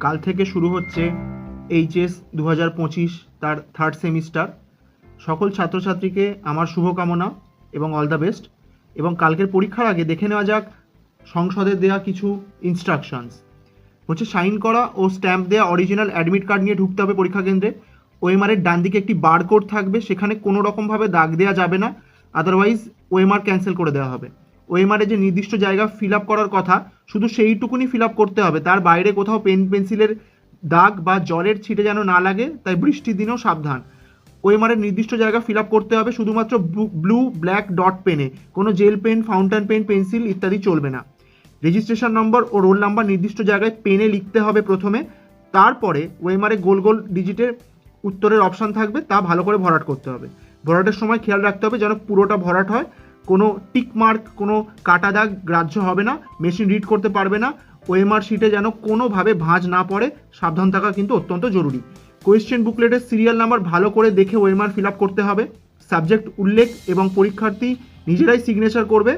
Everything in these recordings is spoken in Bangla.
কাল থেকে শুরু হচ্ছে এইচএস 2025 তার থার্ড সেমিস্টার। সকল ছাত্রছাত্রীকে আমার শুভকামনা এবং অল দ্য বেস্ট। এবং কালকের পরীক্ষার আগে দেখে নেওয়া যাক সংসদের দেওয়া কিছু ইনস্ট্রাকশনস হচ্ছে। সাইন করা ও স্ট্যাম্প দেওয়া অরিজিনাল অ্যাডমিট কার্ড নিয়ে ঢুকতে হবে পরীক্ষা কেন্দ্রে। ওএমআরের ডান দিকে একটি বারকোড থাকবে, সেখানে কোনো রকমভাবে দাগ দেওয়া যাবে না, আদারওয়াইজ ওএমআর ক্যান্সেল করে দেওয়া হবে। ওএমআরে যে নির্দিষ্ট জায়গা ফিল আপ করার কথা শুধু সেইটুকুনি ফিল আপ করতে হবে, তার বাইরে কোথাও পেন পেন্সিলের দাগ বা জলের ছিটে যেন না লাগে, তাই বৃষ্টির দিনেও সাবধান। ওএমআরের নির্দিষ্ট জায়গা ফিল আপ করতে হবে শুধুমাত্র ব্লু ব্ল্যাক ডট পেনে, কোনো gel pen, fountain pen, pencil ইত্যাদি চলবে না। রেজিস্ট্রেশন নম্বর ও রোল নাম্বার নির্দিষ্ট জায়গায় পেনে লিখতে হবে প্রথমে, তারপরে ওএমআরে গোল গোল ডিজিটের উত্তরের অপশান থাকবে, তা ভালো করে ভরাট করতে হবে। ভরাটের সময় খেয়াল রাখতে হবে যেন পুরোটা ভরাট হয়, কোনো টিক মার্ক, কোনো কাটা দাগ গ্রাহ্য হবে না, মেশিন রিড করতে পারবে না। ওএমআর শিটে যেন কোনোভাবে ভাঁজ না পড়ে, সাবধান থাকা কিন্তু অত্যন্ত জরুরি। কোয়েশ্চেন বুকলেটের সিরিয়াল নাম্বার ভালো করে দেখে ওএমআর ফিল আপ করতে হবে। সাবজেক্ট উল্লেখ এবং পরীক্ষার্থী নিজেরাই সিগনেচার করবে,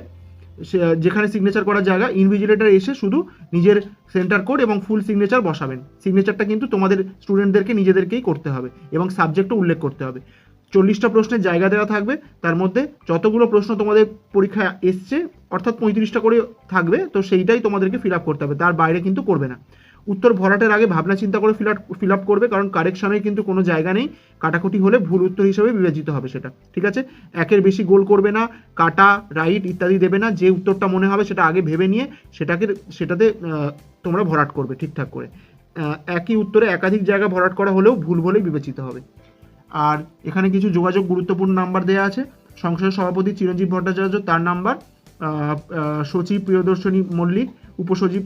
যেখানে সিগনেচার করার জায়গা ইনভিজিলেটর এসে শুধু নিজের সেন্টার কোড এবং ফুল সিগনেচার বসাবেন। সিগনেচারটা কিন্তু তোমাদের স্টুডেন্টদেরকে নিজেদেরকেই করতে হবে এবং সাবজেক্টও উল্লেখ করতে হবে। 40টা প্রশ্নের জায়গা দেওয়া থাকবে, তার মধ্যে যতগুলো প্রশ্ন তোমাদের পরীক্ষায় এসছে অর্থাৎ 35টা করে থাকবে, তো সেইটাই তোমাদেরকে ফিল আপ করতে হবে, তার বাইরে কিন্তু করবে না। উত্তর ভরাটের আগে ভাবনা চিন্তা করে ফিল আপ করবে, কারণ কারেকশনের কিন্তু কোনো জায়গা নেই, কাটাকুটি হলে ভুল উত্তর হিসেবে বিবেচিত হবে সেটা, ঠিক আছে? একের বেশি গোল করবে না, কাটা রাইট ইত্যাদি দেবে না। যে উত্তরটা মনে হবে সেটা আগে ভেবে নিয়ে সেটাতে তোমরা ভরাট করবে ঠিকঠাক করে। একই উত্তরে একাধিক জায়গা ভরাট করা হলেও ভুল বলেই বিবেচিত হবে। আর এখানে কিছু যোগাযোগ গুরুত্বপূর্ণ নাম্বার দেওয়া আছে। সংসদের সভাপতি চিরঞ্জীব ভট্টাচার্য, তার নাম্বার, সচিব প্রিয়দর্শনী মল্লিক, উপসচিব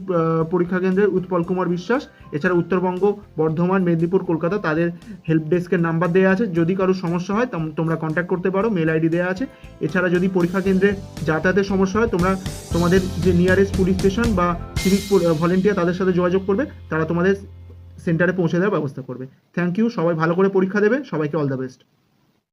পরীক্ষা কেন্দ্রের উৎপল কুমার বিশ্বাস, এছাড়া উত্তরবঙ্গ, বর্ধমান, মেদিনীপুর, কলকাতা তাদের হেল্প ডেস্কের নাম্বার দেওয়া আছে। যদি কারো সমস্যা হয় তোমরা কন্ট্যাক্ট করতে পারো, মেল আইডি দেওয়া আছে। এছাড়া যদি পরীক্ষা কেন্দ্রে যাতায়াতের সমস্যা হয় তোমরা তোমাদের যে নিয়ারেস্ট পুলিশ স্টেশন বা সিভিক ভলেন্টিয়ার তাদের সাথে যোগাযোগ করবে, তারা তোমাদের সেন্টারে পৌঁছে দেওয়ার ব্যবস্থা করবে। থ্যাংক ইউ, সবাই ভালো করে পরীক্ষা দেবে, সবাইকে অল দ্য বেস্ট।